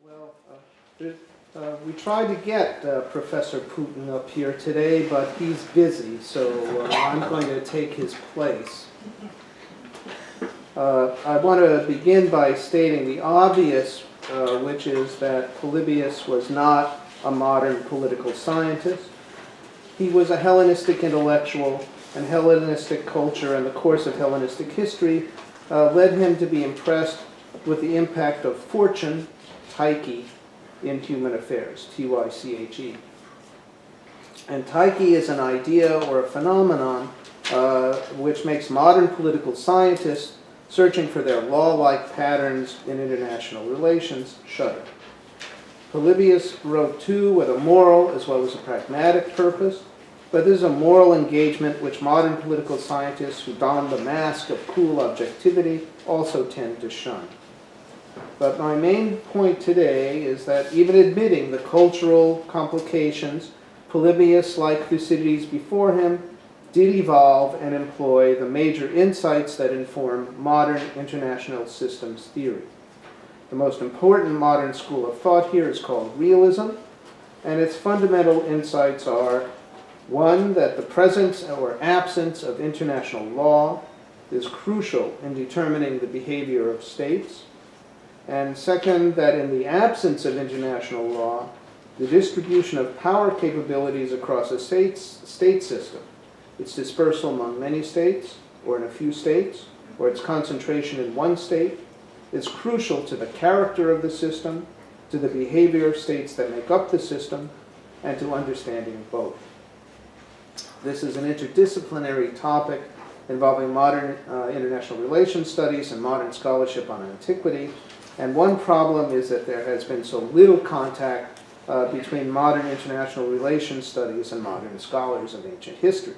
Well, we tried to get Professor Putin up here today, but he's busy, so I'm going to take his place. I want to begin by stating the obvious, which is that Polybius was not a modern political scientist. He was a Hellenistic intellectual, and Hellenistic culture and the course of Hellenistic history led him to be impressed with the impact of fortune, Tyche, in human affairs, Tyche. And Tyche is an idea or a phenomenon which makes modern political scientists searching for their law-like patterns in international relations shudder. Polybius wrote too with a moral as well as a pragmatic purpose, but this is a moral engagement which modern political scientists who don the mask of cool objectivity also tend to shun. But my main point today is that even admitting the cultural complications, Polybius, like Thucydides before him, did evolve and employ the major insights that inform modern international systems theory. The most important modern school of thought here is called realism, and its fundamental insights are: one, that the presence or absence of international law is crucial in determining the behavior of states; and second, that in the absence of international law, the distribution of power capabilities across a state system, its dispersal among many states, or in a few states, or its concentration in one state, is crucial to the character of the system, to the behavior of states that make up the system, and to understanding both. This is an interdisciplinary topic involving modern international relations studies and modern scholarship on antiquity. And one problem is that there has been so little contact between modern international relations studies and modern scholars of ancient history.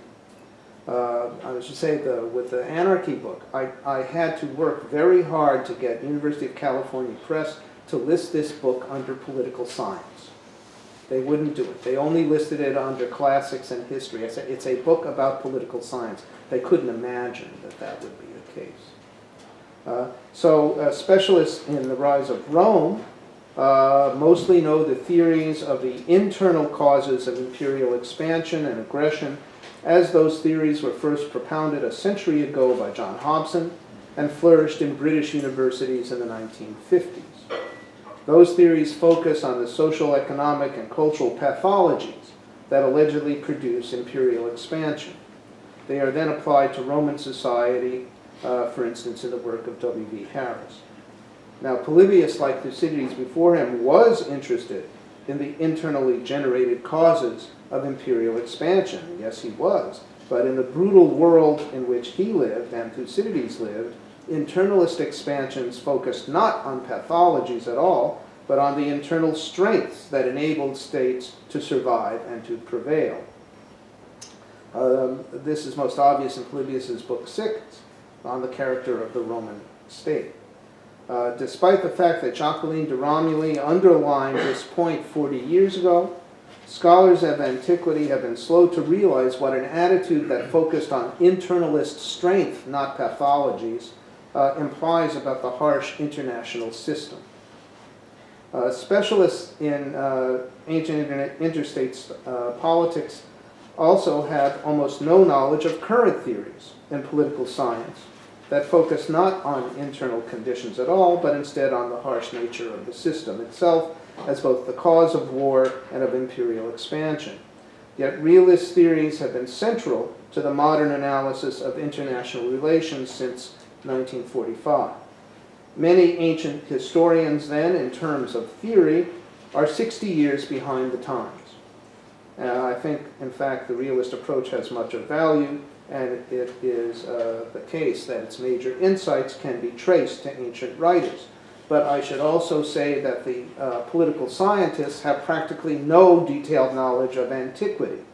I should say, with the Anarchy book, I had to work very hard to get University of California Press to list this book under political science. They wouldn't do it. They only listed it under classics and history. I said, it's a book about political science. They couldn't imagine that that would be the case. So specialists in the rise of Rome mostly know the theories of the internal causes of imperial expansion and aggression, as those theories were first propounded a century ago by John Hobson and flourished in British universities in the 1950s. Those theories focus on the social, economic, and cultural pathologies that allegedly produce imperial expansion. They are then applied to Roman society, for instance, in the work of W.V. Harris. Now, Polybius, like Thucydides before him, was interested in the internally generated causes of imperial expansion. Yes, he was. But in the brutal world in which he lived and Thucydides lived, internalist expansions focused not on pathologies at all, but on the internal strengths that enabled states to survive and to prevail. This is most obvious in Polybius's book 6, on the character of the Roman state. Despite the fact that Jacqueline de Romuley underlined this point 40 years ago, scholars of antiquity have been slow to realize what an attitude that focused on internalist strength, not pathologies, implies about the harsh international system. Specialists in ancient interstate politics also have almost no knowledge of current theories in political science that focus not on internal conditions at all, but instead on the harsh nature of the system itself as both the cause of war and of imperial expansion. Yet realist theories have been central to the modern analysis of international relations since 1945. Many ancient historians then, in terms of theory, are 60 years behind the times. I think, in fact, the realist approach has much of value, and it is the case that its major insights can be traced to ancient writers. But I should also say that the political scientists have practically no detailed knowledge of antiquity,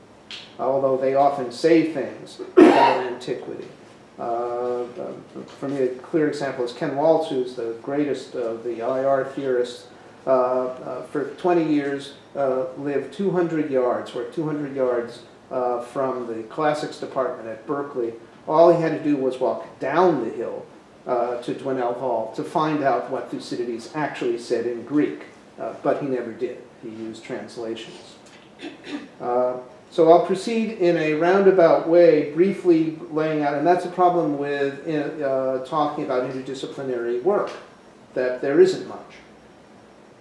although they often say things about antiquity. For me, a clear example is Ken Waltz, who's the greatest of the IR theorists. For 20 years, lived 200 yards, worked 200 yards from the classics department at Berkeley. All he had to do was walk down the hill to Dwinelle Hall to find out what Thucydides actually said in Greek. but he never did. He used translations. So I'll proceed in a roundabout way, briefly laying out, and that's a problem with talking about interdisciplinary work, that there isn't much.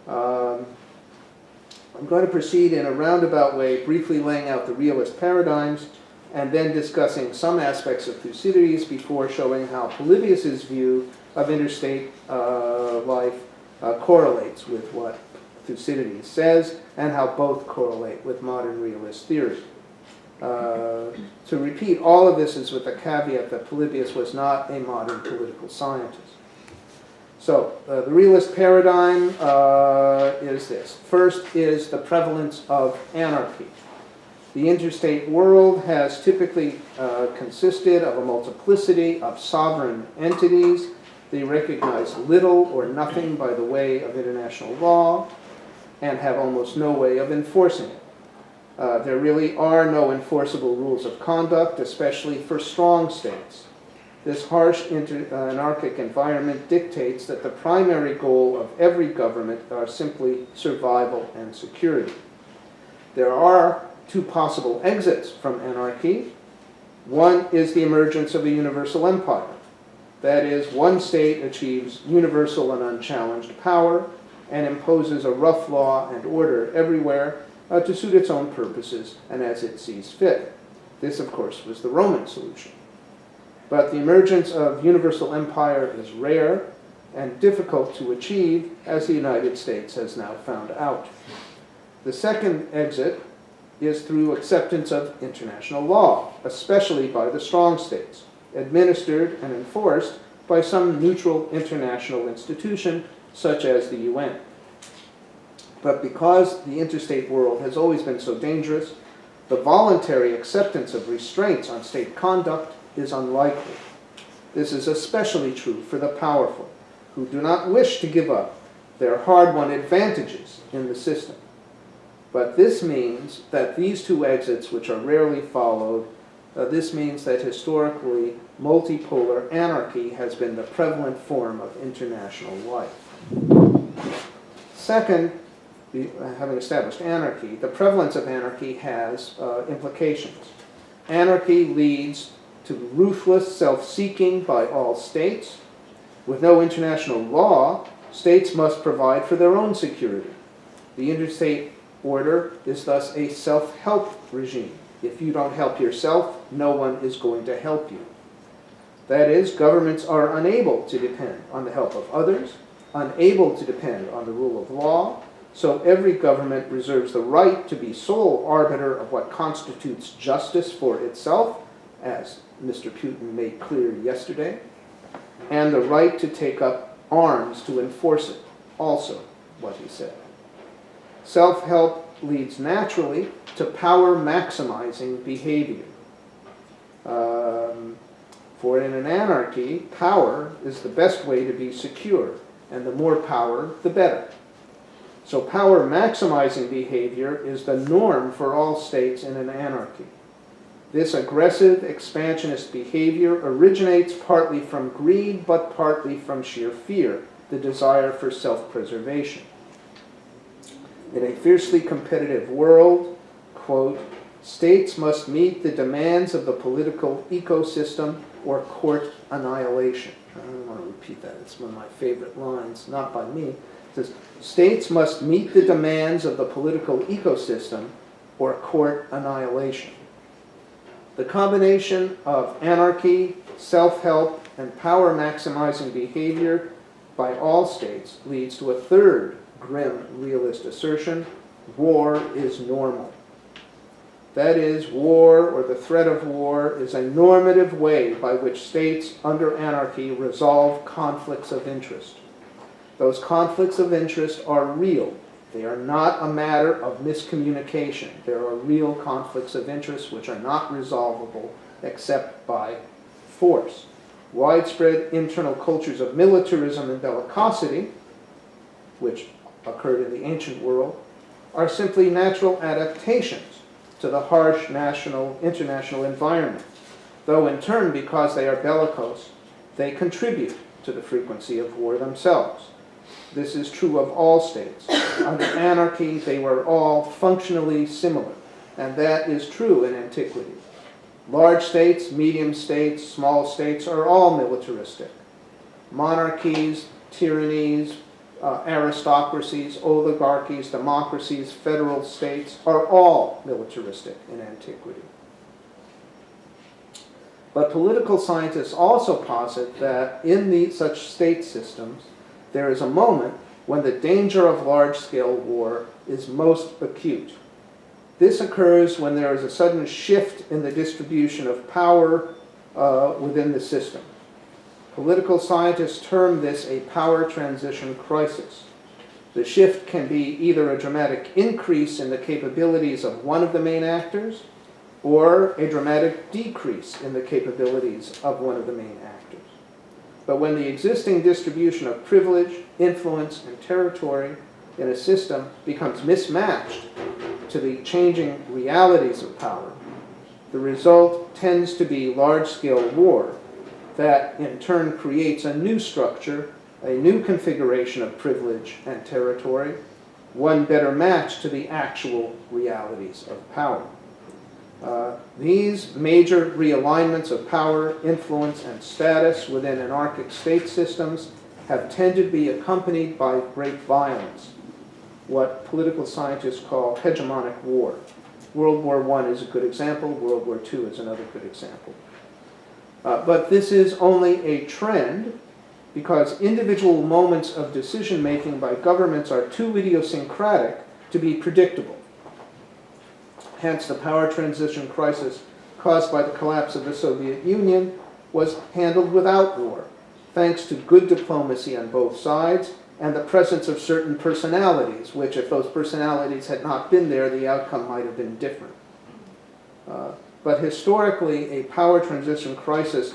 I'm going to proceed in a roundabout way, briefly laying out the realist paradigms, and then discussing some aspects of Thucydides before showing how Polybius's view of interstate life correlates with what Thucydides says, and how both correlate with modern realist theory. To repeat, all of this is with the caveat that Polybius was not a modern political scientist. So, the realist paradigm is this. First is the prevalence of anarchy. The interstate world has typically consisted of a multiplicity of sovereign entities. They recognize little or nothing by the way of international law and have almost no way of enforcing it. There really are no enforceable rules of conduct, especially for strong states. This harsh anarchic environment dictates that the primary goal of every government are simply survival and security. There are two possible exits from anarchy. One is the emergence of a universal empire. That is, one state achieves universal and unchallenged power and imposes a rough law and order everywhere to suit its own purposes and as it sees fit. This, of course, was the Roman solution. But the emergence of universal empire is rare and difficult to achieve, as the United States has now found out. The second exit is through acceptance of international law, especially by the strong states, administered and enforced by some neutral international institution, such as the UN. But because the interstate world has always been so dangerous, the voluntary acceptance of restraints on state conduct is unlikely. This is especially true for the powerful, who do not wish to give up their hard-won advantages in the system. But this means that these two exits, which are rarely followed, this means that historically multipolar anarchy has been the prevalent form of international life. Second, having established anarchy, the prevalence of anarchy has implications. Anarchy leads to ruthless self-seeking by all states. With no international law, states must provide for their own security. The interstate order is thus a self-help regime. If you don't help yourself, no one is going to help you. That is, governments are unable to depend on the help of others, unable to depend on the rule of law, so every government reserves the right to be sole arbiter of what constitutes justice for itself, as Mr. Putin made clear yesterday, and the right to take up arms to enforce it, also what he said. Self-help leads naturally to power-maximizing behavior. For in an anarchy, power is the best way to be secure, and the more power, the better. So power-maximizing behavior is the norm for all states in an anarchy. This aggressive, expansionist behavior originates partly from greed, but partly from sheer fear, the desire for self-preservation. In a fiercely competitive world, quote, states must meet the demands of the political ecosystem or court annihilation. I don't want to repeat that. It's one of my favorite lines, not by me. It says, states must meet the demands of the political ecosystem or court annihilation. The combination of anarchy, self-help, and power-maximizing behavior by all states leads to a third grim realist assertion: war is normal. That is, war, or the threat of war, is a normative way by which states under anarchy resolve conflicts of interest. Those conflicts of interest are real. They are not a matter of miscommunication. There are real conflicts of interest which are not resolvable except by force. Widespread internal cultures of militarism and bellicosity, which occurred in the ancient world, are simply natural adaptations to the harsh international environment, though in turn, because they are bellicose, they contribute to the frequency of war themselves. this is true of all states. Under anarchy, they were all functionally similar, and that is true in antiquity. Large states, medium states, small states are all militaristic. Monarchies, tyrannies, aristocracies, oligarchies, democracies, federal states are all militaristic in antiquity. But political scientists also posit that in such state systems, there is a moment when the danger of large-scale war is most acute. This occurs when there is a sudden shift in the distribution of power within the system. Political scientists term this a power transition crisis. The shift can be either a dramatic increase in the capabilities of one of the main actors, or a dramatic decrease in the capabilities of one of the main actors. But when the existing distribution of privilege, influence, and territory in a system becomes mismatched to the changing realities of power, the result tends to be large-scale war that in turn creates a new structure, a new configuration of privilege and territory, one better matched to the actual realities of power. These major realignments of power, influence, and status within anarchic state systems have tended to be accompanied by great violence, what political scientists call hegemonic war. World War I is a good example. World War II is another good example. But this is only a trend because individual moments of decision-making by governments are too idiosyncratic to be predictable. Hence, the power transition crisis caused by the collapse of the Soviet Union was handled without war, thanks to good diplomacy on both sides and the presence of certain personalities, which if those personalities had not been there, the outcome might have been different. But historically, a power transition crisis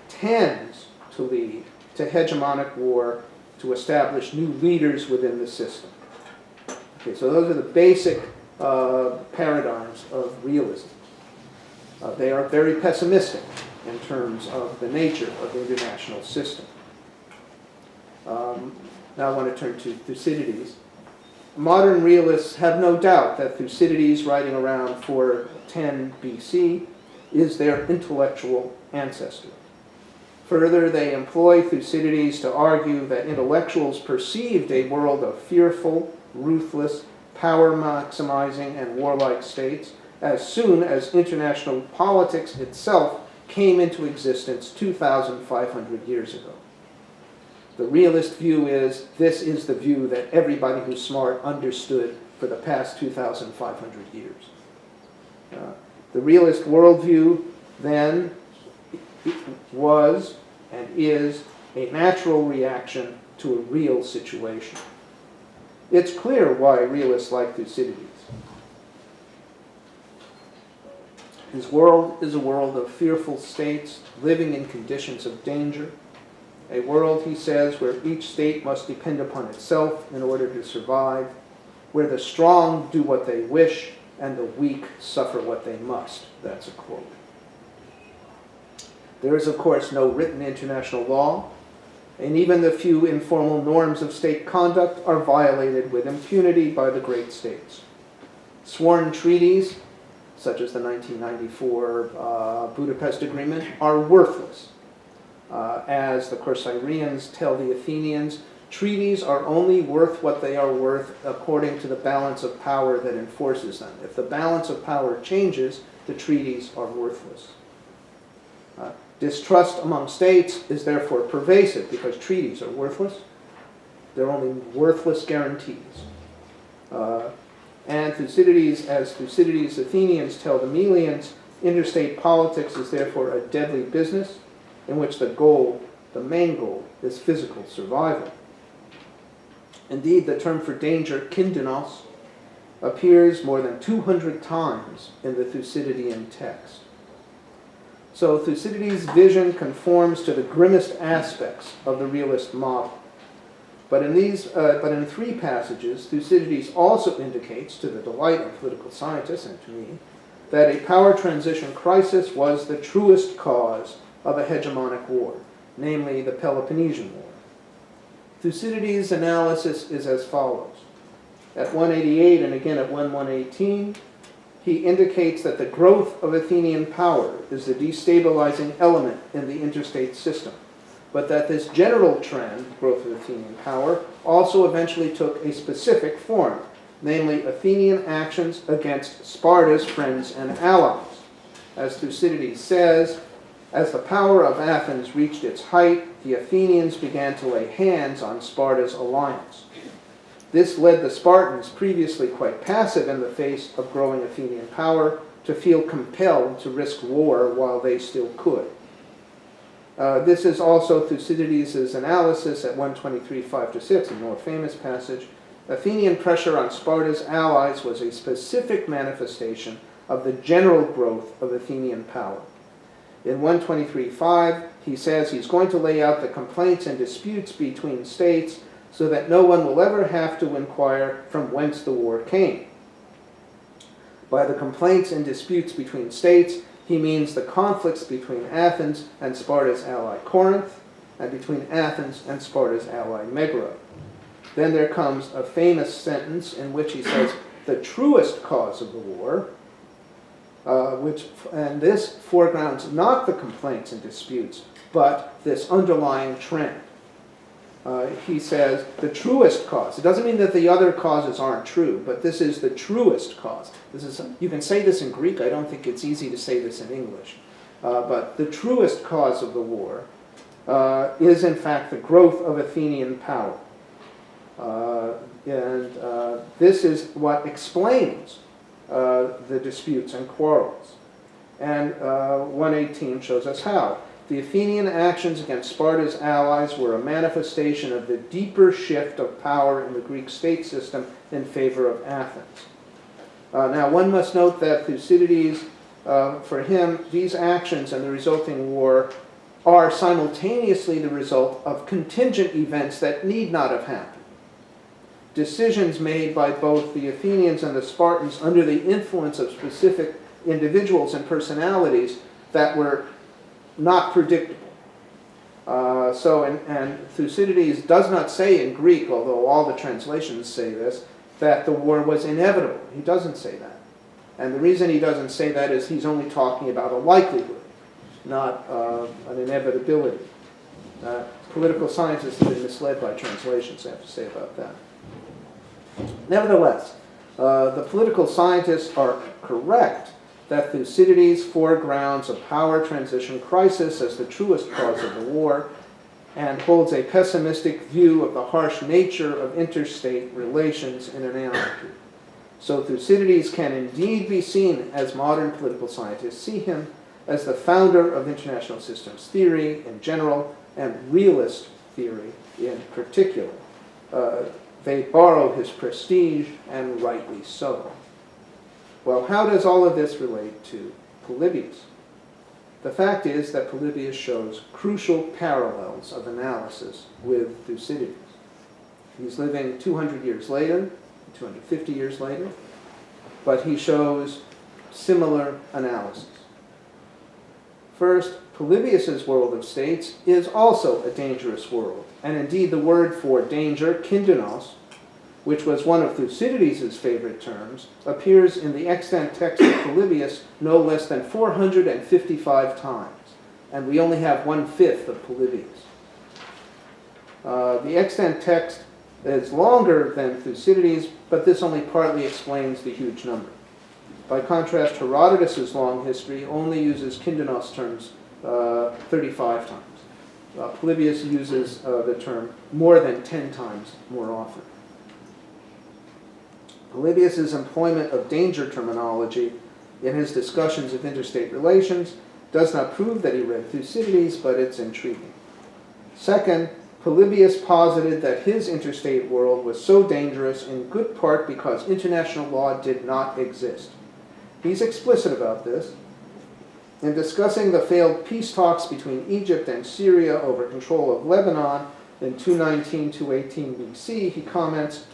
tends to lead to hegemonic war to establish new leaders within the system. Okay, so those are the basic paradigms of realism. They are very pessimistic in terms of the nature of the international system. Now I want to turn to Thucydides. Modern realists have no doubt that Thucydides, writing around 410 BC, is their intellectual ancestor. Further, they employ Thucydides to argue that intellectuals perceived a world of fearful, ruthless, power-maximizing, and warlike states as soon as international politics itself came into existence 2,500 years ago. The realist view is, this is the view that everybody who's smart understood for the past 2,500 years. The realist worldview then was and is a natural reaction to a real situation. It's clear why realists like Thucydides. His world is a world of fearful states living in conditions of danger. A world, he says, where each state must depend upon itself in order to survive, where the strong do what they wish and the weak suffer what they must. That's a quote. There is, of course, no written international law, and even the few informal norms of state conduct are violated with impunity by the great states. Sworn treaties, such as the 1994 Budapest Agreement, are worthless. As the Corcyraeans tell the Athenians, treaties are only worth what they are worth according to the balance of power that enforces them. If the balance of power changes, the treaties are worthless. Distrust among states is therefore pervasive because treaties are worthless. They're only worthless guarantees. And Thucydides, as Thucydides' Athenians tell the Melians, interstate politics is therefore a deadly business in which the main goal, is physical survival. Indeed, the term for danger, kindinos, appears more than 200 times in the Thucydidean text. So Thucydides' vision conforms to the grimmest aspects of the realist model. But in 3 passages, Thucydides also indicates, to the delight of political scientists and to me, that a power transition crisis was the truest cause of a hegemonic war, namely the Peloponnesian War. Thucydides' analysis is as follows. At 188 and again at 118, he indicates that the growth of Athenian power is the destabilizing element in the interstate system, but that this general trend, growth of Athenian power, also eventually took a specific form, namely Athenian actions against Sparta's friends and allies. As Thucydides says, as the power of Athens reached its height, the Athenians began to lay hands on Sparta's alliance. This led the Spartans, previously quite passive in the face of growing Athenian power, to feel compelled to risk war while they still could. This is also Thucydides' analysis at 123, 5-6, a more famous passage. Athenian pressure on Sparta's allies was a specific manifestation of the general growth of Athenian power. In 123.5, he says he's going to lay out the complaints and disputes between states so that no one will ever have to inquire from whence the war came. By the complaints and disputes between states, he means the conflicts between Athens and Sparta's ally Corinth, and between Athens and Sparta's ally Megara. Then there comes a famous sentence in which he says, the truest cause of the war, and this foregrounds not the complaints and disputes, but this underlying trend. He says the truest cause. It doesn't mean that the other causes aren't true, but this is the truest cause. You can say this in Greek. I don't think it's easy to say this in English. But the truest cause of the war is, in fact, the growth of Athenian power. This is what explains the disputes and quarrels. And 118 shows us how. The Athenian actions against Sparta's allies were a manifestation of the deeper shift of power in the Greek state system in favor of Athens. Now, one must note that Thucydides, for him, these actions and the resulting war are simultaneously the result of contingent events that need not have happened. Decisions made by both the Athenians and the Spartans under the influence of specific individuals and personalities that were not predictable. And Thucydides does not say in Greek, although all the translations say this, that the war was inevitable. He doesn't say that. And the reason he doesn't say that is he's only talking about a likelihood, not an inevitability. Political scientists have been misled by translations, I have to say about that. Nevertheless, the political scientists are correct that Thucydides foregrounds a power transition crisis as the truest cause of the war and holds a pessimistic view of the harsh nature of interstate relations in an anarchy. So Thucydides can indeed be seen, as modern political scientists see him, as the founder of international systems theory in general and realist theory in particular. They borrow his prestige, and rightly so. Well, how does all of this relate to Polybius? The fact is that Polybius shows crucial parallels of analysis with Thucydides. He's living 200 years later, 250 years later, but he shows similar analysis. First, Polybius's world of states is also a dangerous world, and indeed the word for danger, kindenos, which was one of Thucydides' favorite terms, appears in the extant text of Polybius no less than 455 times, and we only have 1/5 of Polybius. The extant text is longer than Thucydides, but this only partly explains the huge number. By contrast, Herodotus' long history only uses kindenos terms 35 times. Polybius uses the term more than 10 times more often. Polybius' employment of danger terminology in his discussions of interstate relations does not prove that he read Thucydides, but it's intriguing. Second, Polybius posited that his interstate world was so dangerous in good part because international law did not exist. He's explicit about this. In discussing the failed peace talks between Egypt and Syria over control of Lebanon in 219-218 BC, he comments,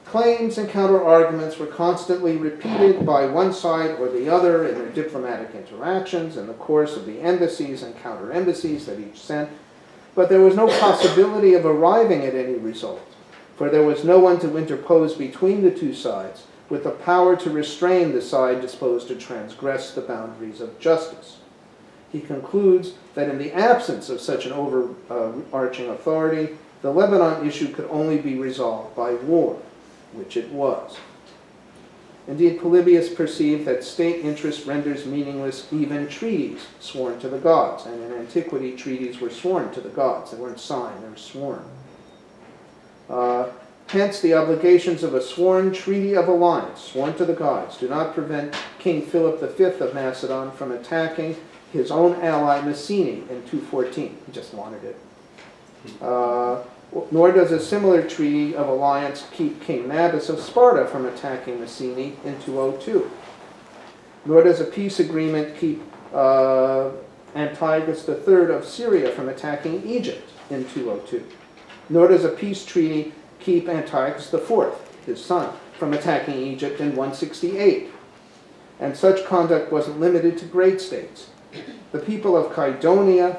claims and counter-arguments were constantly repeated by one side or the other in their diplomatic interactions in the course of the embassies and counter-embassies that each sent. But there was no possibility of arriving at any result, for there was no one to interpose between the two sides with the power to restrain the side disposed to transgress the boundaries of justice. He concludes that in the absence of such an overarching authority, the Lebanon issue could only be resolved by war, which it was. Indeed, Polybius perceived that state interest renders meaningless even treaties sworn to the gods, and in antiquity treaties were sworn to the gods. They weren't signed, they were sworn. Hence, the obligations of a sworn treaty of alliance, sworn to the gods, do not prevent King Philip V of Macedon from attacking his own ally Messene in 214. He just wanted it. Nor does a similar treaty of alliance keep King Nabis of Sparta from attacking Messene in 202. Nor does a peace agreement keep Antiochus III of Syria from attacking Egypt in 202. Nor does a peace treaty keep Antiochus IV, his son, from attacking Egypt in 168. And such conduct wasn't limited to great states. The people of Kydonia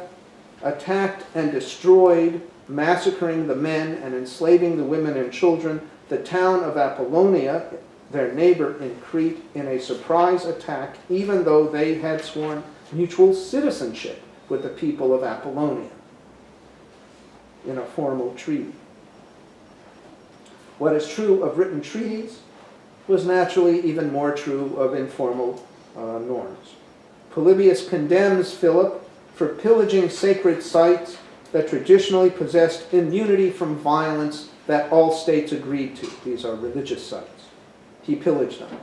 attacked and destroyed, massacring the men and enslaving the women and children, the town of Apollonia, their neighbor in Crete, in a surprise attack, even though they had sworn mutual citizenship with the people of Apollonia in a formal treaty. What is true of written treaties was naturally even more true of informal norms. Polybius condemns Philip for pillaging sacred sites that traditionally possessed immunity from violence that all states agreed to. These are religious sites. He pillaged them.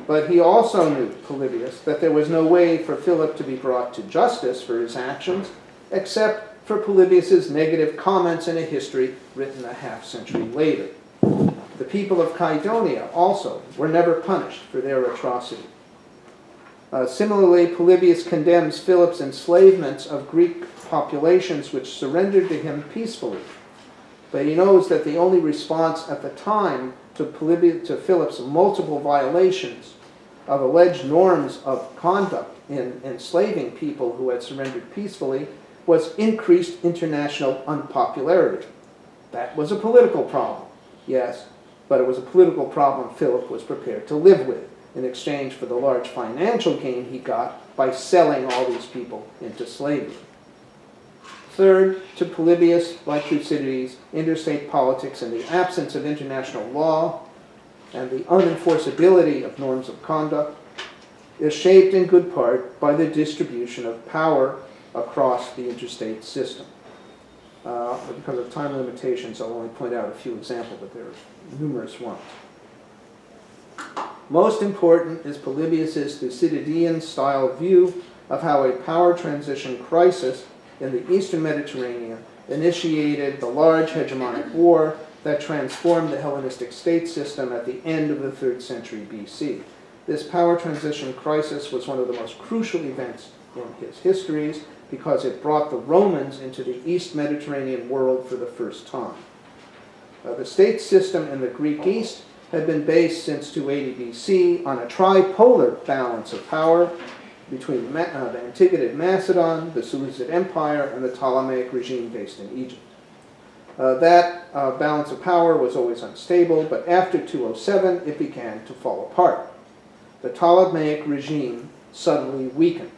But he also knew, Polybius, that there was no way for Philip to be brought to justice for his actions except for Polybius's negative comments in a history written a half-century later. The people of Kydonia also were never punished for their atrocity. Similarly, Polybius condemns Philip's enslavements of Greek populations which surrendered to him peacefully. But he knows that the only response at the time to Philip's multiple violations of alleged norms of conduct in enslaving people who had surrendered peacefully was increased international unpopularity. That was a political problem, yes, but it was a political problem Philip was prepared to live with in exchange for the large financial gain he got by selling all these people into slavery. Third, to Polybius, like Thucydides, interstate politics in the absence of international law and the unenforceability of norms of conduct is shaped in good part by the distribution of power across the interstate system. But because of time limitations, I'll only point out a few examples, but there are numerous ones. Most important is Polybius's Thucydidean-style view of how a power transition crisis in the Eastern Mediterranean initiated the large hegemonic war that transformed the Hellenistic state system at the end of the 3rd century BC. This power transition crisis was one of the most crucial events in his histories because it brought the Romans into the East Mediterranean world for the first time. The state system in the Greek East had been based since 280 BC on a tripolar balance of power between the Antigonid Macedon, the Seleucid Empire, and the Ptolemaic regime based in Egypt. That balance of power was always unstable, but after 207 it began to fall apart. The Ptolemaic regime suddenly weakened.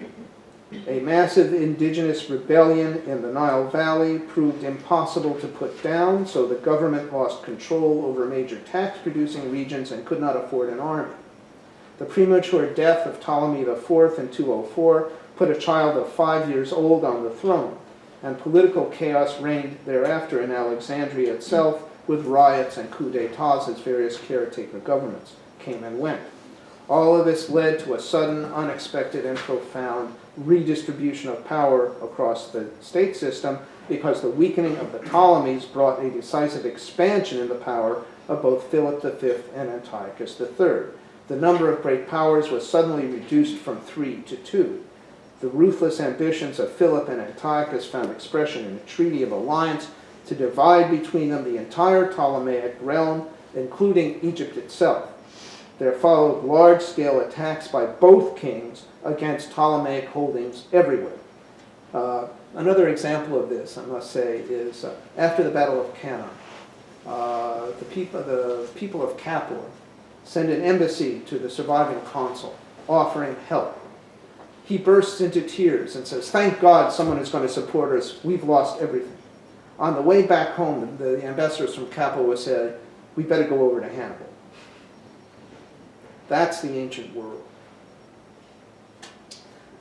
A massive indigenous rebellion in the Nile Valley proved impossible to put down, so the government lost control over major tax-producing regions and could not afford an army. The premature death of Ptolemy IV in 204 put a child of 5 years old on the throne, and political chaos reigned thereafter in Alexandria itself, with riots and coups d'etats as various caretaker governments came and went. All of this led to a sudden, unexpected, and profound redistribution of power across the state system because the weakening of the Ptolemies brought a decisive expansion in the power of both Philip V and Antiochus III. The number of great powers was suddenly reduced from 3 to 2. The ruthless ambitions of Philip and Antiochus found expression in a treaty of alliance to divide between them the entire Ptolemaic realm, including Egypt itself. There followed large-scale attacks by both kings against Ptolemaic holdings everywhere. Another example of this, I must say, is after the Battle of Cannae, the people of Capua send an embassy to the surviving consul offering help. He bursts into tears and says, "Thank God someone is going to support us. We've lost everything." On the way back home, the ambassadors from Capua said, "We better go over to Hannibal." That's the ancient world.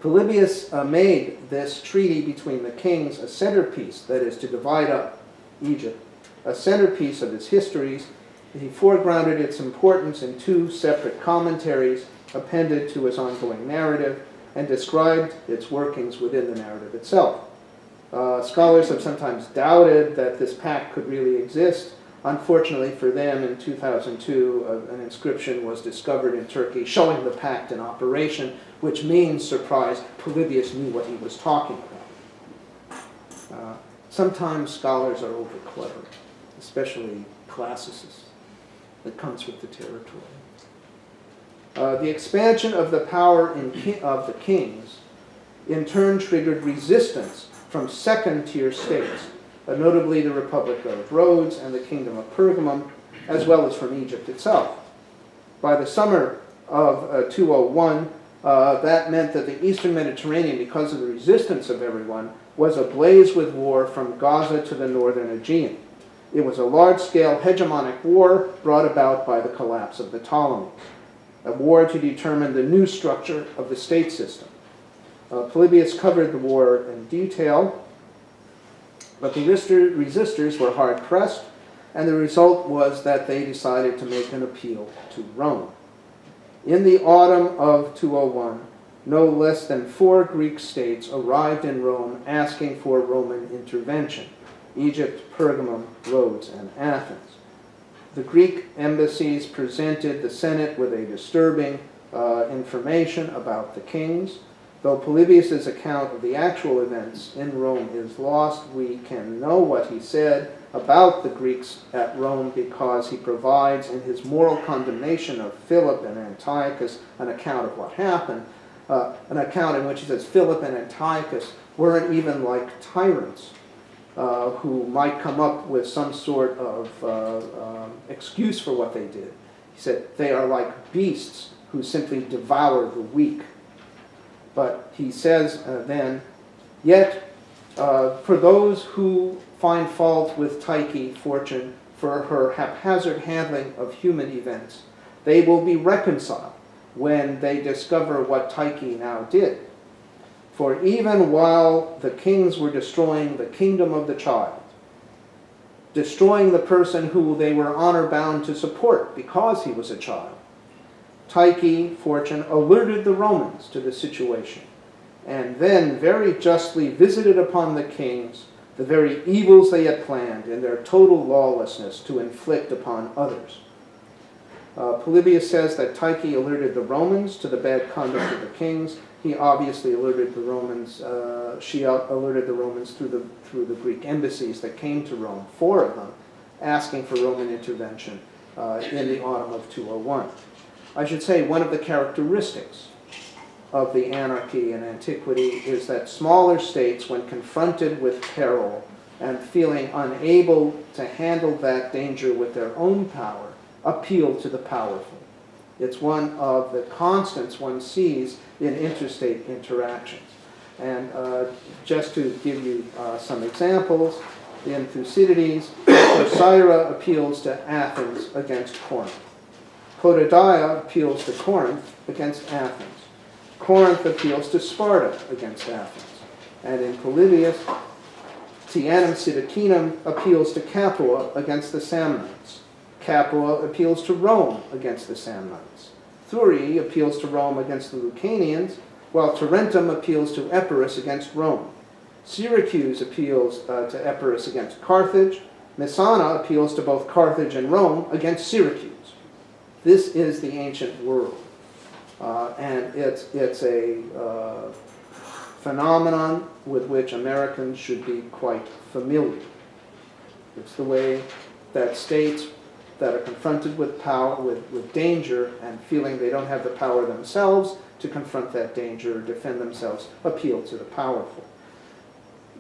Polybius made this treaty between the kings a centerpiece, that is, to divide up Egypt, a centerpiece of his histories. He foregrounded its importance in 2 separate commentaries appended to his ongoing narrative and described its workings within the narrative itself. Scholars have sometimes doubted that this pact could really exist. Unfortunately for them, in 2002, an inscription was discovered in Turkey showing the pact in operation, which means, surprise, Polybius knew what he was talking about. Sometimes scholars are over clever, especially classicists. That comes with the territory. The expansion of the power of the kings in turn triggered resistance from second-tier states, notably the Republic of Rhodes and the Kingdom of Pergamum, as well as from Egypt itself. By the summer of 201, that meant that the Eastern Mediterranean, because of the resistance of everyone, was ablaze with war from Gaza to the northern Aegean. It was a large-scale hegemonic war brought about by the collapse of the Ptolemies, a war to determine the new structure of the state system. Polybius covered the war in detail, but the resistors were hard-pressed, and the result was that they decided to make an appeal to Rome. In the autumn of 201, no less than 4 Greek states arrived in Rome asking for Roman intervention: Egypt, Pergamum, Rhodes, and Athens. The Greek embassies presented the Senate with a disturbing information about the kings. Though Polybius' account of the actual events in Rome is lost, we can know what he said about the Greeks at Rome because he provides in his moral condemnation of Philip and Antiochus an account of what happened, an account in which he says Philip and Antiochus weren't even like tyrants who might come up with some sort of excuse for what they did. He said they are like beasts who simply devour the weak. But he says then, yet for those who find fault with Tyche, fortune, for her haphazard handling of human events, they will be reconciled when they discover what Tyche now did. For even while the kings were destroying the kingdom of the child, destroying the person who they were honor-bound to support because he was a child, Tyche, fortune, alerted the Romans to the situation, and then very justly visited upon the kings the very evils they had planned in their total lawlessness to inflict upon others. Polybius says that Tyche alerted the Romans to the bad conduct of the kings. He obviously alerted the Romans, she alerted the Romans through the Greek embassies that came to Rome, 4 of them, asking for Roman intervention in the autumn of 201. I should say one of the characteristics of the anarchy in antiquity is that smaller states, when confronted with peril and feeling unable to handle that danger with their own power, appeal to the powerful. It's one of the constants one sees in interstate interactions. And just to give you some examples, in Thucydides, Corcyra appeals to Athens against Corinth. Potidæa appeals to Corinth against Athens. Corinth appeals to Sparta against Athens. And in Polybius, Tianum Sidicinum appeals to Capua against the Samnites. Capua appeals to Rome against the Samnites. Thurii appeals to Rome against the Lucanians, while Tarentum appeals to Epirus against Rome. Syracuse appeals to Epirus against Carthage. Messana appeals to both Carthage and Rome against Syracuse. This is the ancient world, and it's a phenomenon with which Americans should be quite familiar. It's the way that states that are confronted with power, with danger, and feeling they don't have the power themselves to confront that danger or defend themselves, appeal to the powerful.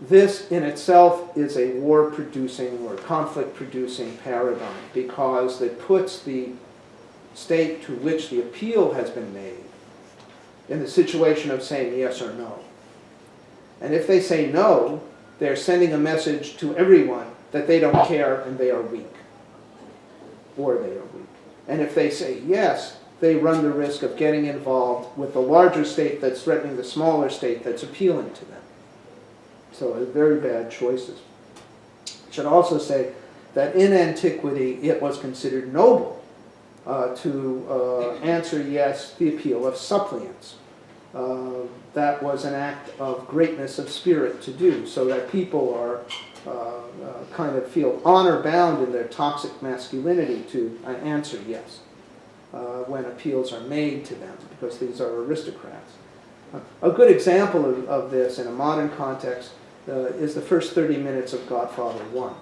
This in itself is a war-producing or conflict-producing paradigm because it puts the state to which the appeal has been made in the situation of saying yes or no. And if they say no, they're sending a message to everyone that they don't care and they are weak. Or they are weak. And if they say yes, they run the risk of getting involved with the larger state that's threatening the smaller state that's appealing to them. So very bad choices. I should also say that in antiquity it was considered noble to answer yes the appeal of suppliants. That was an act of greatness of spirit to do, so that people are kind of feel honor-bound in their toxic masculinity to answer yes when appeals are made to them, because these are aristocrats. A good example of this in a modern context is the first 30 minutes of Godfather 1.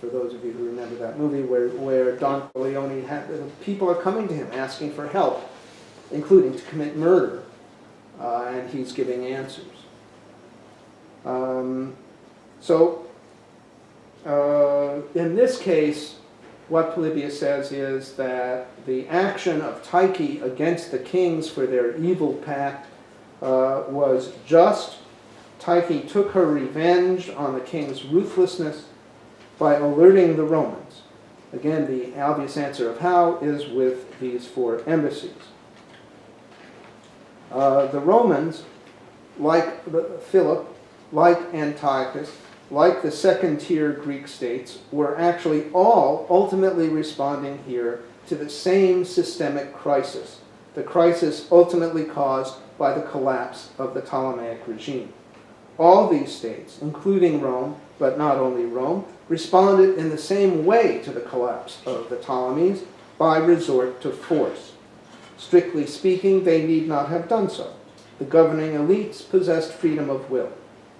For those of you who remember that movie, where Don Corleone people are coming to him asking for help, including to commit murder, and he's giving answers. In this case, what Polybius says is that the action of Tyche against the kings for their evil pact was just. Tyche took her revenge on the king's ruthlessness by alerting the Romans. Again, the obvious answer of how is with these 4 embassies. The Romans, like Philip, like Antiochus, like the second-tier Greek states, were actually all ultimately responding here to the same systemic crisis, the crisis ultimately caused by the collapse of the Ptolemaic regime. All these states, including Rome, but not only Rome, responded in the same way to the collapse of the Ptolemies by resort to force. Strictly speaking, they need not have done so. The governing elites possessed freedom of will.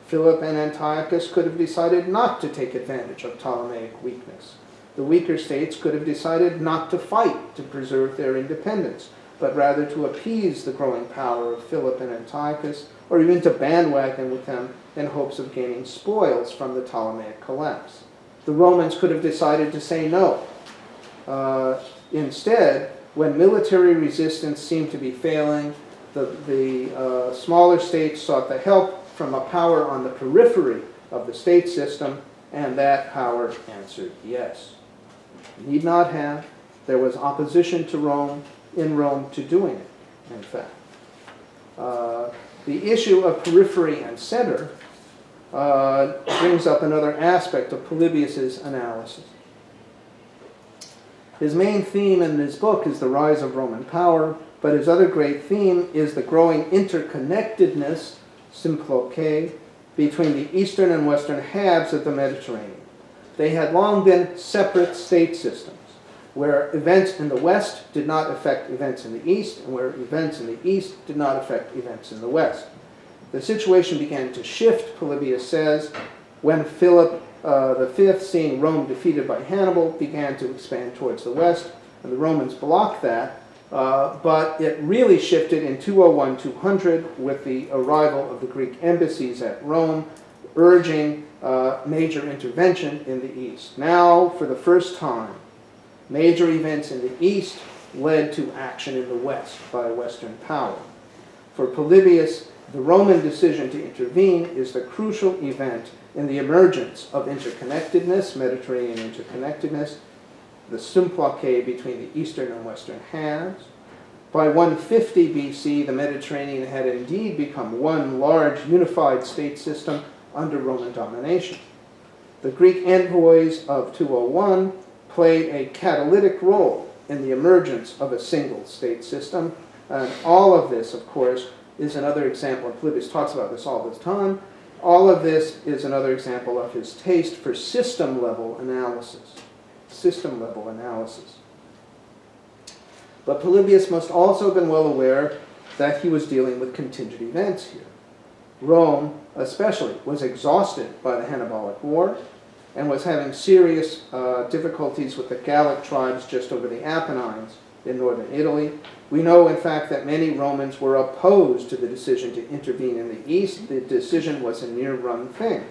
Philip and Antiochus could have decided not to take advantage of Ptolemaic weakness. The weaker states could have decided not to fight to preserve their independence, but rather to appease the growing power of Philip and Antiochus, or even to bandwagon with them in hopes of gaining spoils from the Ptolemaic collapse. The Romans could have decided to say no. Instead, when military resistance seemed to be failing, the smaller states sought the help from a power on the periphery of the state system, and that power answered yes. Need not have. There was opposition to Rome, in Rome, to doing it, in fact. The issue of periphery and center brings up another aspect of Polybius's analysis. His main theme in his book is the rise of Roman power, but his other great theme is the growing interconnectedness, symploche, between the eastern and western halves of the Mediterranean. They had long been separate state systems, where events in the west did not affect events in the east, and where events in the east did not affect events in the west. The situation began to shift, Polybius says, when Philip V, seeing Rome defeated by Hannibal, began to expand towards the west, and the Romans blocked that. But it really shifted in 201-200 with the arrival of the Greek embassies at Rome, urging major intervention in the east. Now, for the first time, major events in the east led to action in the west by Western power. For Polybius, the Roman decision to intervene is the crucial event in the emergence of interconnectedness, Mediterranean interconnectedness, the symploche between the eastern and western halves. By 150 BC, the Mediterranean had indeed become one large unified state system under Roman domination. The Greek envoys of 201 played a catalytic role in the emergence of a single state system, and all of this, of course, is another example, and Polybius talks about this all the time, all of this is another example of his taste for system-level analysis. System-level analysis. But Polybius must also have been well aware that he was dealing with contingent events here. Rome, especially, was exhausted by the Hannibalic War and was having serious difficulties with the Gallic tribes just over the Apennines, in northern Italy. We know, in fact, that many Romans were opposed to the decision to intervene in the east. The decision was a near-run thing.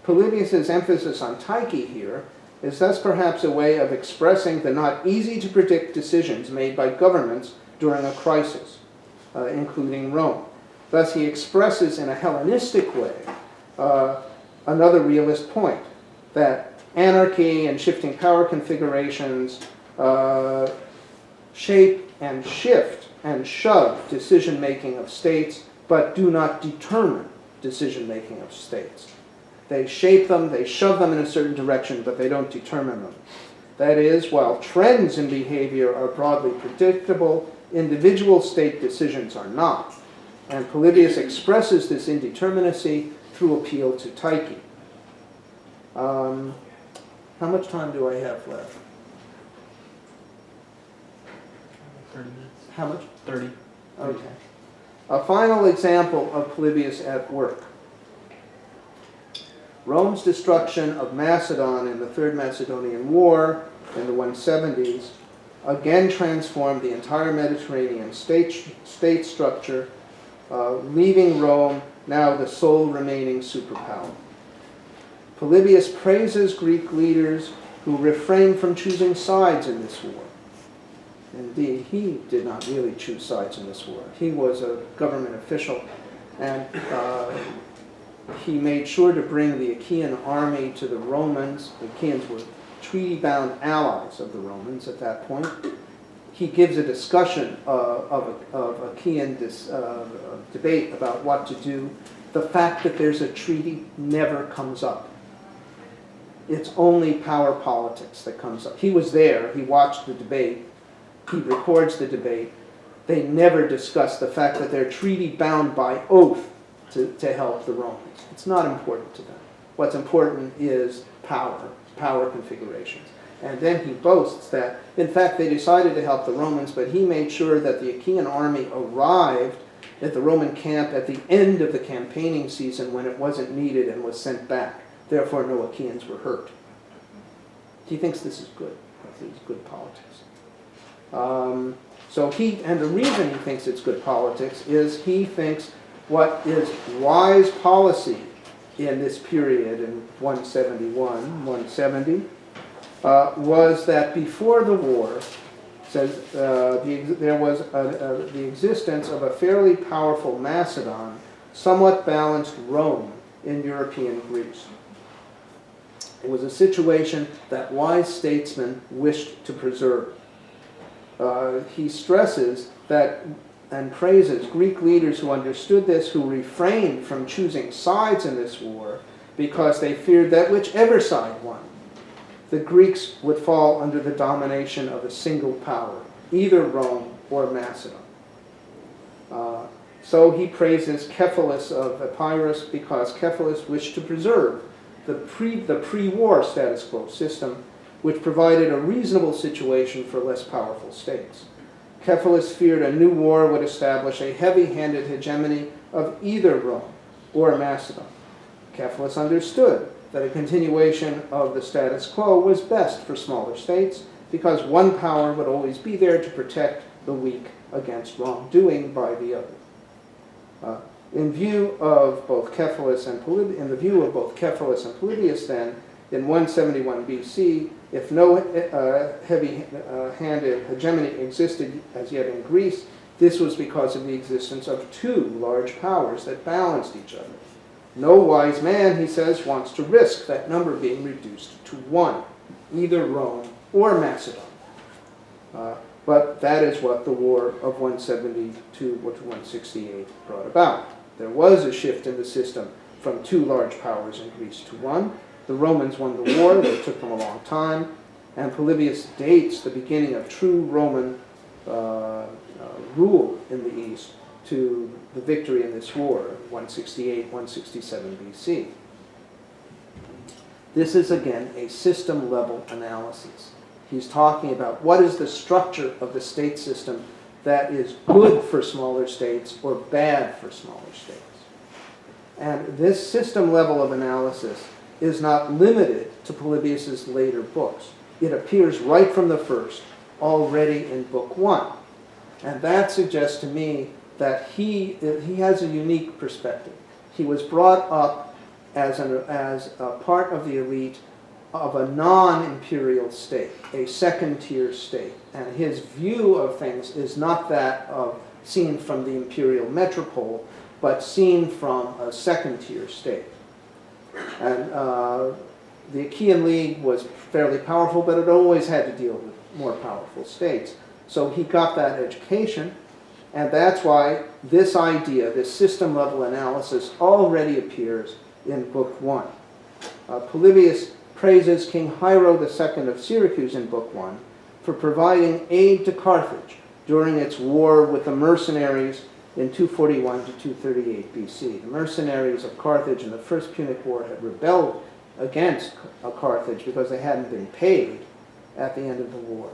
Polybius's emphasis on Tyche here is thus perhaps a way of expressing the not easy-to-predict decisions made by governments during a crisis, including Rome. Thus, he expresses in a Hellenistic way another realist point, that anarchy and shifting power configurations shape and shift and shove decision-making of states, but do not determine decision-making of states. They shape them, they shove them in a certain direction, but they don't determine them. That is, while trends in behavior are broadly predictable, individual state decisions are not. And Polybius expresses this indeterminacy through appeal to Tyche. How much time do I have left? 30 minutes. How much? 30. Okay. A final example of Polybius at work. Rome's destruction of Macedon in the Third Macedonian War in the 170s again transformed the entire Mediterranean state structure, leaving Rome now the sole remaining superpower. Polybius praises Greek leaders who refrained from choosing sides in this war. Indeed, he did not really choose sides in this war. He was a government official, and he made sure to bring the Achaean army to the Romans. The Achaeans were treaty-bound allies of the Romans at that point. He gives a discussion of Achaean debate about what to do. The fact that there's a treaty never comes up. It's only power politics that comes up. He was there. He watched the debate. He records the debate. They never discuss the fact that they're treaty-bound by oath to help the Romans. It's not important to them. What's important is power configurations. And then he boasts that, in fact, they decided to help the Romans, but he made sure that the Achaean army arrived at the Roman camp at the end of the campaigning season when it wasn't needed and was sent back. Therefore, no Achaeans were hurt. He thinks this is good. This is good politics. And the reason he thinks it's good politics is he thinks what is wise policy in this period in 170, was that before the war, says there was the existence of a fairly powerful Macedon, somewhat balanced Rome in European Greece. It was a situation that wise statesmen wished to preserve. He stresses that and praises Greek leaders who understood this, who refrained from choosing sides in this war because they feared that whichever side won, the Greeks would fall under the domination of a single power, either Rome or Macedon. So he praises Cephalus of Epirus because Cephalus wished to preserve the pre-war status quo system, which provided a reasonable situation for less powerful states. Cephalus feared a new war would establish a heavy-handed hegemony of either Rome or Macedon. Cephalus understood that a continuation of the status quo was best for smaller states because one power would always be there to protect the weak against wrongdoing by the other. In view of both Cephalus and Polybius, then, in 171 BC, if no heavy-handed hegemony existed as yet in Greece, this was because of the existence of two large powers that balanced each other. No wise man, he says, wants to risk that number being reduced to one, either Rome or Macedon. But that is what the War of 170 to 168 brought about. There was a shift in the system from two large powers in Greece to one. The Romans won the war, but it took them a long time, and Polybius dates the beginning of true Roman rule in the East to the victory in this war, 168, 167 BC. This is, again, a system-level analysis. He's talking about what is the structure of the state system that is good for smaller states or bad for smaller states. And this system level of analysis is not limited to Polybius's later books. It appears right from the first already in Book 1. And that suggests to me that he has a unique perspective. He was brought up as a part of the elite of a non-imperial state, a second-tier state. And his view of things is not that of seen from the imperial metropole, but seen from a second-tier state. And the Achaean League was fairly powerful, but it always had to deal with more powerful states. So he got that education, and that's why this idea, this system-level analysis, already appears in Book 1. Polybius praises King Hiero II of Syracuse in Book 1 for providing aid to Carthage during its war with the mercenaries in 241 to 238 BC. The mercenaries of Carthage in the First Punic War had rebelled against Carthage because they hadn't been paid at the end of the war.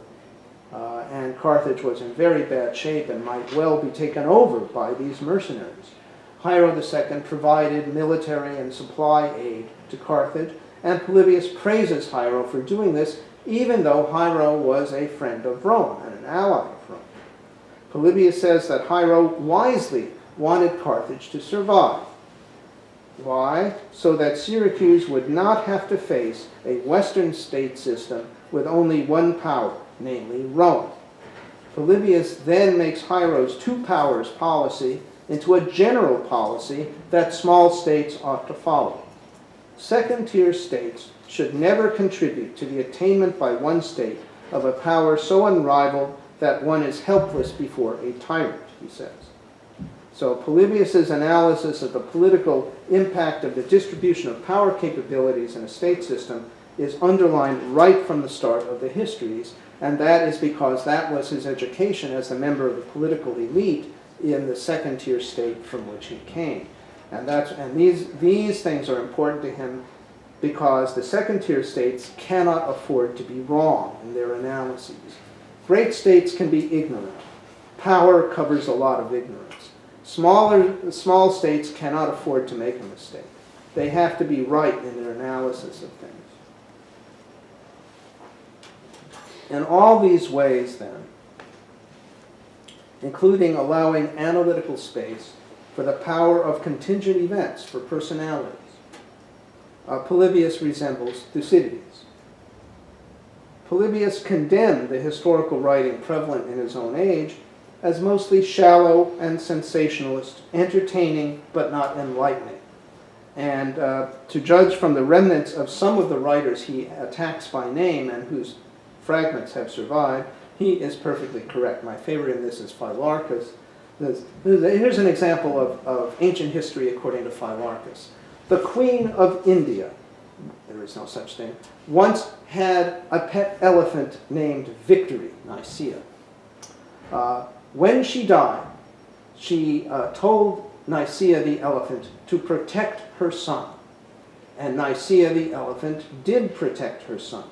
And Carthage was in very bad shape and might well be taken over by these mercenaries. Hiero II provided military and supply aid to Carthage, and Polybius praises Hiero for doing this, even though Hiero was a friend of Rome and an ally of Rome. Polybius says that Hiero wisely wanted Carthage to survive. Why? So that Syracuse would not have to face a Western state system with only one power, namely Rome. Polybius then makes Hiero's two powers policy into a general policy that small states ought to follow. Second-tier states should never contribute to the attainment by one state of a power so unrivaled that one is helpless before a tyrant, he says. So Polybius's analysis of the political impact of the distribution of power capabilities in a state system is underlined right from the start of the histories, and that is because that was his education as a member of the political elite in the second-tier state from which he came. And these things are important to him because the second-tier states cannot afford to be wrong in their analyses. Great states can be ignorant. Power covers a lot of ignorance. Small states cannot afford to make a mistake. They have to be right in their analysis of things. In all these ways, then, including allowing analytical space for the power of contingent events for personalities, Polybius resembles Thucydides. Polybius condemned the historical writing prevalent in his own age as mostly shallow and sensationalist, entertaining but not enlightening. And to judge from the remnants of some of the writers he attacks by name and whose fragments have survived, he is perfectly correct. My favorite in this is Phylarchus. Here's an example of ancient history according to Phylarchus. The Queen of India, there is no such thing, once had a pet elephant named Victory, Nicaea. When she died, she told Nicaea the elephant to protect her son. And Nicaea the elephant did protect her son.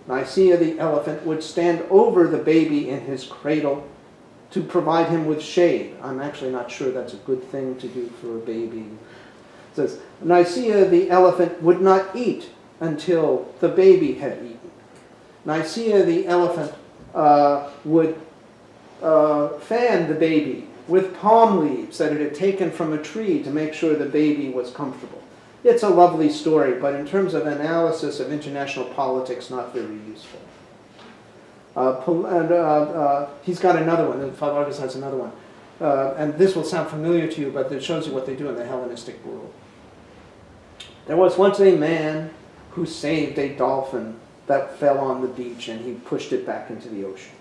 Nicaea the elephant would stand over the baby in his cradle to provide him with shade. I'm actually not sure that's a good thing to do for a baby. It says, Nicaea the elephant would not eat until the baby had eaten. Nicaea the elephant would fan the baby with palm leaves that it had taken from a tree to make sure the baby was comfortable. It's a lovely story, but in terms of analysis of international politics, not very useful. He's got another one, and Phylarchus has another one. And this will sound familiar to you, but it shows you what they do in the Hellenistic world. There was once a man who saved a dolphin that fell on the beach, and he pushed it back into the ocean.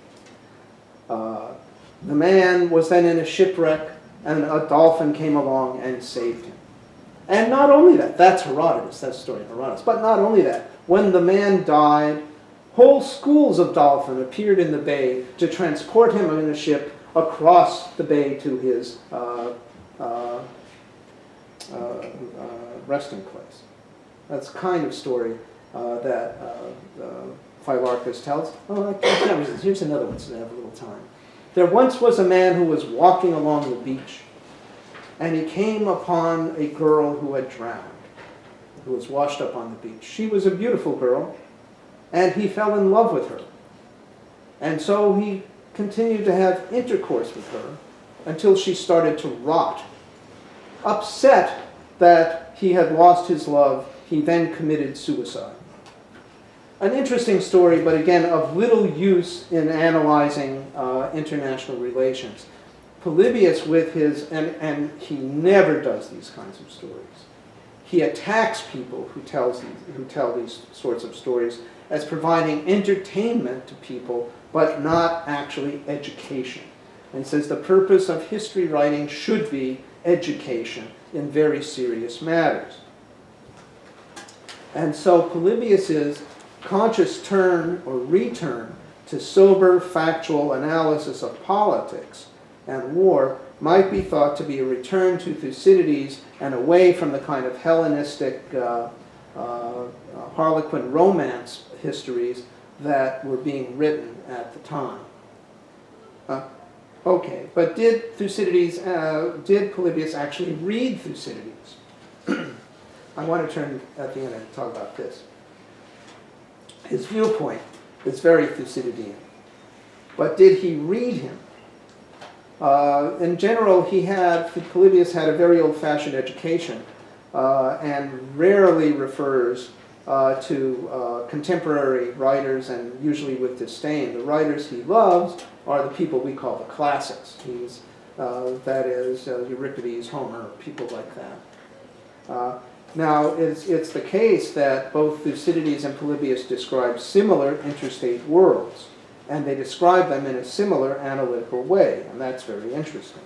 The man was then in a shipwreck, and a dolphin came along and saved him. And not only that, that's Herodotus, that's the story of Herodotus, but not only that, when the man died, whole schools of dolphin appeared in the bay to transport him in a ship across the bay to his resting place. That's the kind of story that Phylarchus tells. Oh, I can't resist. Here's another one, so I have a little time. There once was a man who was walking along the beach, and he came upon a girl who had drowned, who was washed up on the beach. She was a beautiful girl, and he fell in love with her. And so he continued to have intercourse with her until she started to rot. Upset that he had lost his love, he then committed suicide. An interesting story, but again, of little use in analyzing international relations. Polybius with his, and he never does these kinds of stories. He attacks people who tell these sorts of stories as providing entertainment to people, but not actually education. And says the purpose of history writing should be education in very serious matters. And so Polybius's conscious turn or return to sober, factual analysis of politics and war might be thought to be a return to Thucydides and away from the kind of Hellenistic Harlequin romance histories that were being written at the time. Okay, but did Polybius actually read Thucydides? I want to turn at the end and talk about this. His viewpoint is very Thucydidean. But did he read him? In general, Polybius had a very old-fashioned education and rarely refers to contemporary writers, and usually with disdain. The writers he loves are the people we call the classics. That is Euripides, Homer, people like that. Now, it's the case that both Thucydides and Polybius describe similar interstate worlds, and they describe them in a similar analytical way, and that's very interesting.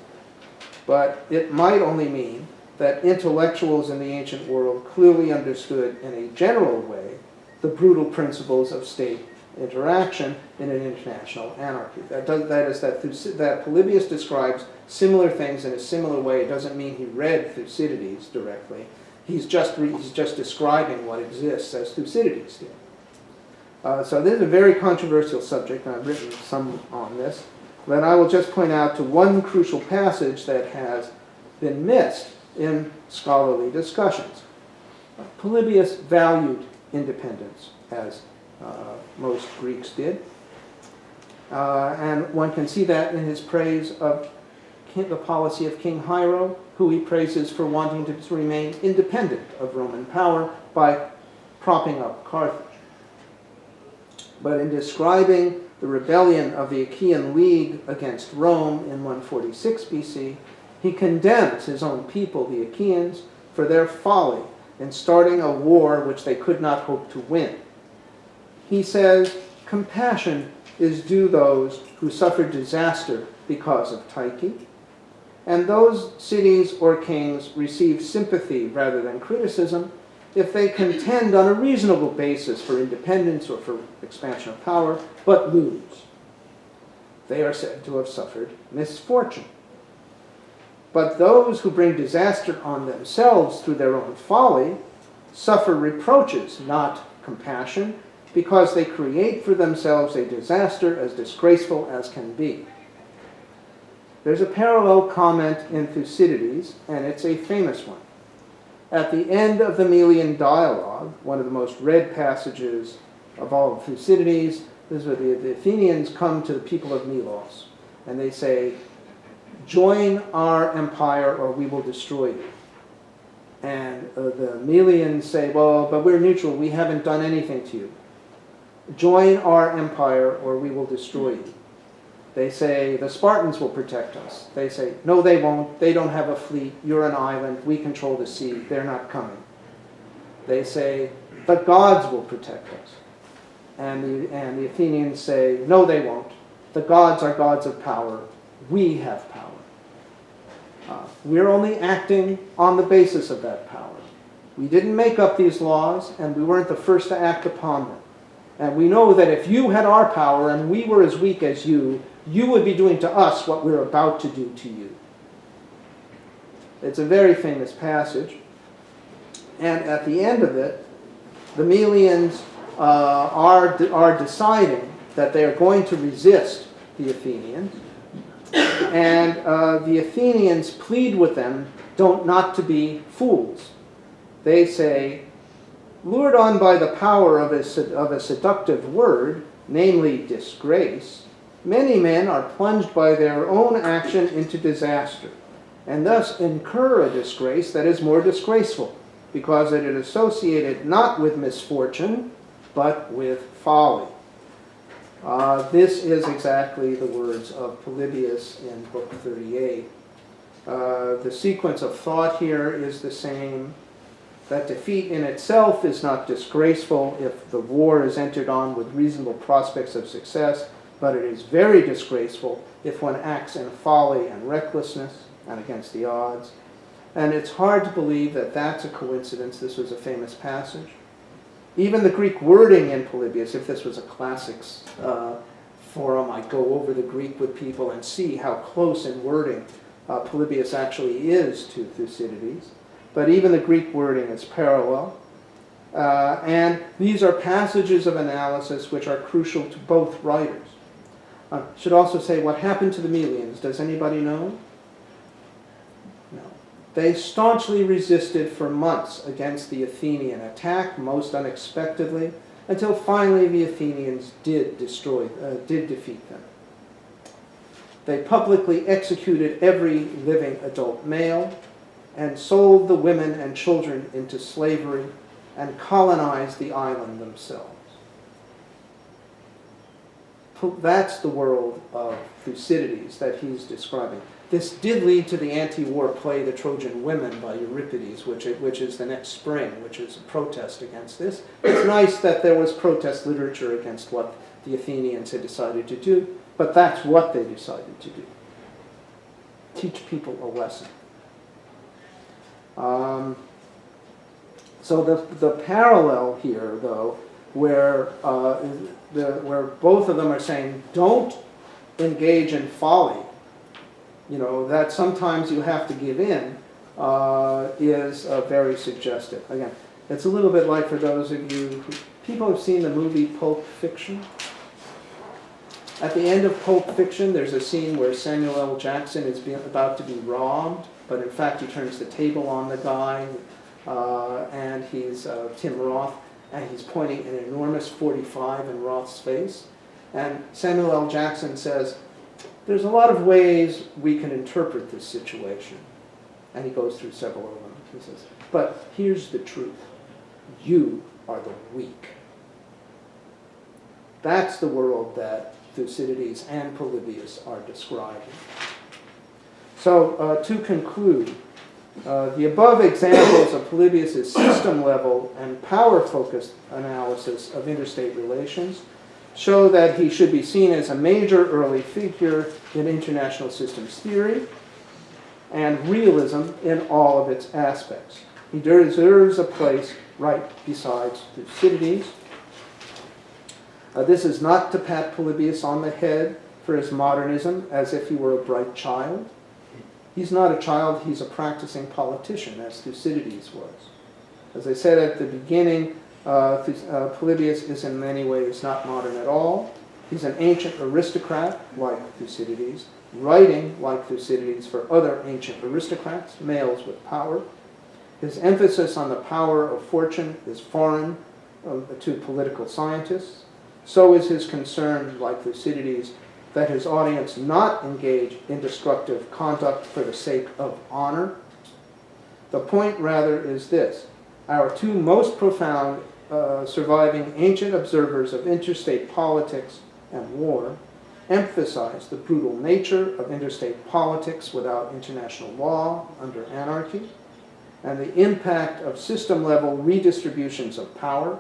But it might only mean that intellectuals in the ancient world clearly understood in a general way the brutal principles of state interaction in an international anarchy. That Polybius describes similar things in a similar way. It doesn't mean he read Thucydides directly. He's just describing what exists as Thucydides did. So this is a very controversial subject, and I've written some on this. But I will just point out to one crucial passage that has been missed in scholarly discussions. Polybius valued independence, as most Greeks did. And one can see that in his praise of the policy of King Hiero, who he praises for wanting to remain independent of Roman power by propping up Carthage. But in describing the rebellion of the Achaean League against Rome in 146 BC, he condemns his own people, the Achaeans, for their folly in starting a war which they could not hope to win. He says, compassion is due those who suffered disaster because of Tyche, and those cities or kings receive sympathy rather than criticism if they contend on a reasonable basis for independence or for expansion of power, but lose. They are said to have suffered misfortune. But those who bring disaster on themselves through their own folly suffer reproaches, not compassion, because they create for themselves a disaster as disgraceful as can be. There's a parallel comment in Thucydides, and it's a famous one. At the end of the Melian dialogue, one of the most read passages of all of Thucydides, this is where the Athenians come to the people of Melos, and they say, join our empire or we will destroy you. And the Melians say, well, but we're neutral, we haven't done anything to you. Join our empire or we will destroy you. They say, the Spartans will protect us. They say, no, they won't. They don't have a fleet. You're an island. We control the sea. They're not coming. They say, the gods will protect us. And the Athenians say, no, they won't. The gods are gods of power. We have power. We're only acting on the basis of that power. We didn't make up these laws, and we weren't the first to act upon them. And we know that if you had our power and we were as weak as you would be doing to us what we're about to do to you. It's a very famous passage. And at the end of it, the Melians are deciding that they are going to resist the Athenians. And the Athenians plead with them not to be fools. They say, lured on by the power of a seductive word, namely disgrace, many men are plunged by their own action into disaster, and thus incur a disgrace that is more disgraceful, because it is associated not with misfortune, but with folly. This is exactly the words of Polybius in Book 38. The sequence of thought here is the same. That defeat in itself is not disgraceful if the war is entered on with reasonable prospects of success, but it is very disgraceful if one acts in folly and recklessness and against the odds. And it's hard to believe that that's a coincidence. This was a famous passage. Even the Greek wording in Polybius, if this was a classics forum, I'd go over the Greek with people and see how close in wording Polybius actually is to Thucydides. But even the Greek wording is parallel. And these are passages of analysis which are crucial to both writers. Should also say, what happened to the Melians? Does anybody know? No. They staunchly resisted for months against the Athenian attack, most unexpectedly, until finally the Athenians did defeat them. They publicly executed every living adult male, and sold the women and children into slavery, and colonized the island themselves. That's the world of Thucydides that he's describing. This did lead to the anti-war play The Trojan Women by Euripides, which is the next spring, which is a protest against this. It's nice that there was protest literature against what the Athenians had decided to do, but that's what they decided to do. Teach people a lesson. So the parallel here, though, where both of them are saying, don't engage in folly, that sometimes you have to give in, is very suggestive. Again, it's a little bit like, for those of you people have seen the movie Pulp Fiction. At the end of Pulp Fiction, there's a scene where Samuel L. Jackson is about to be robbed, but in fact he turns the table on the guy, and he's Tim Roth, and he's pointing an enormous .45 in Roth's face. And Samuel L. Jackson says, there's a lot of ways we can interpret this situation. And he goes through several of them. He says, but here's the truth. You are the weak. That's the world that Thucydides and Polybius are describing. So to conclude, the above examples of Polybius' system-level and power-focused analysis of interstate relations show that he should be seen as a major early figure in international systems theory and realism in all of its aspects. He deserves a place right beside Thucydides. This is not to pat Polybius on the head for his modernism as if he were a bright child. He's not a child, he's a practicing politician, as Thucydides was. As I said at the beginning, Polybius is in many ways not modern at all. He's an ancient aristocrat, like Thucydides, writing, like Thucydides, for other ancient aristocrats, males with power. His emphasis on the power of fortune is foreign to political scientists. So is his concern, like Thucydides, that his audience not engage in destructive conduct for the sake of honor. The point, rather, is this. Our two most profound surviving ancient observers of interstate politics and war emphasize the brutal nature of interstate politics without international law under anarchy, and the impact of system-level redistributions of power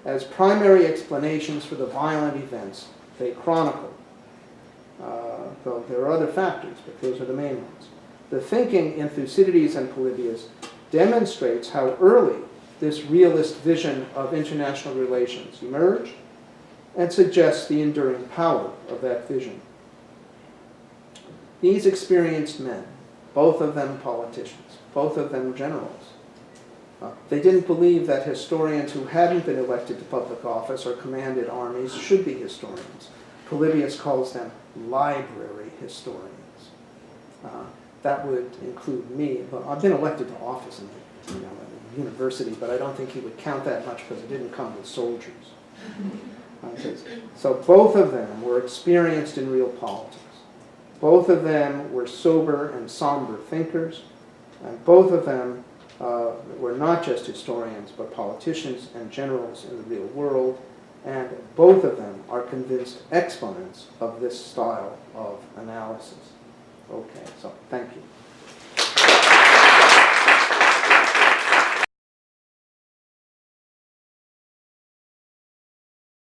as primary explanations for the violent events they chronicle. Though there are other factors, but those are the main ones. The thinking in Thucydides and Polybius demonstrates how early this realist vision of international relations emerged and suggests the enduring power of that vision. These experienced men, both of them politicians, both of them generals, they didn't believe that historians who hadn't been elected to public office or commanded armies should be historians. Polybius calls them library historians. That would include me. Well, I've been elected to office in a university, but I don't think he would count that much because it didn't come with soldiers. So both of them were experienced in real politics. Both of them were sober and somber thinkers, and both of them were not just historians, but politicians and generals in the real world, and both of them are convinced exponents of this style of analysis. Okay, so thank you.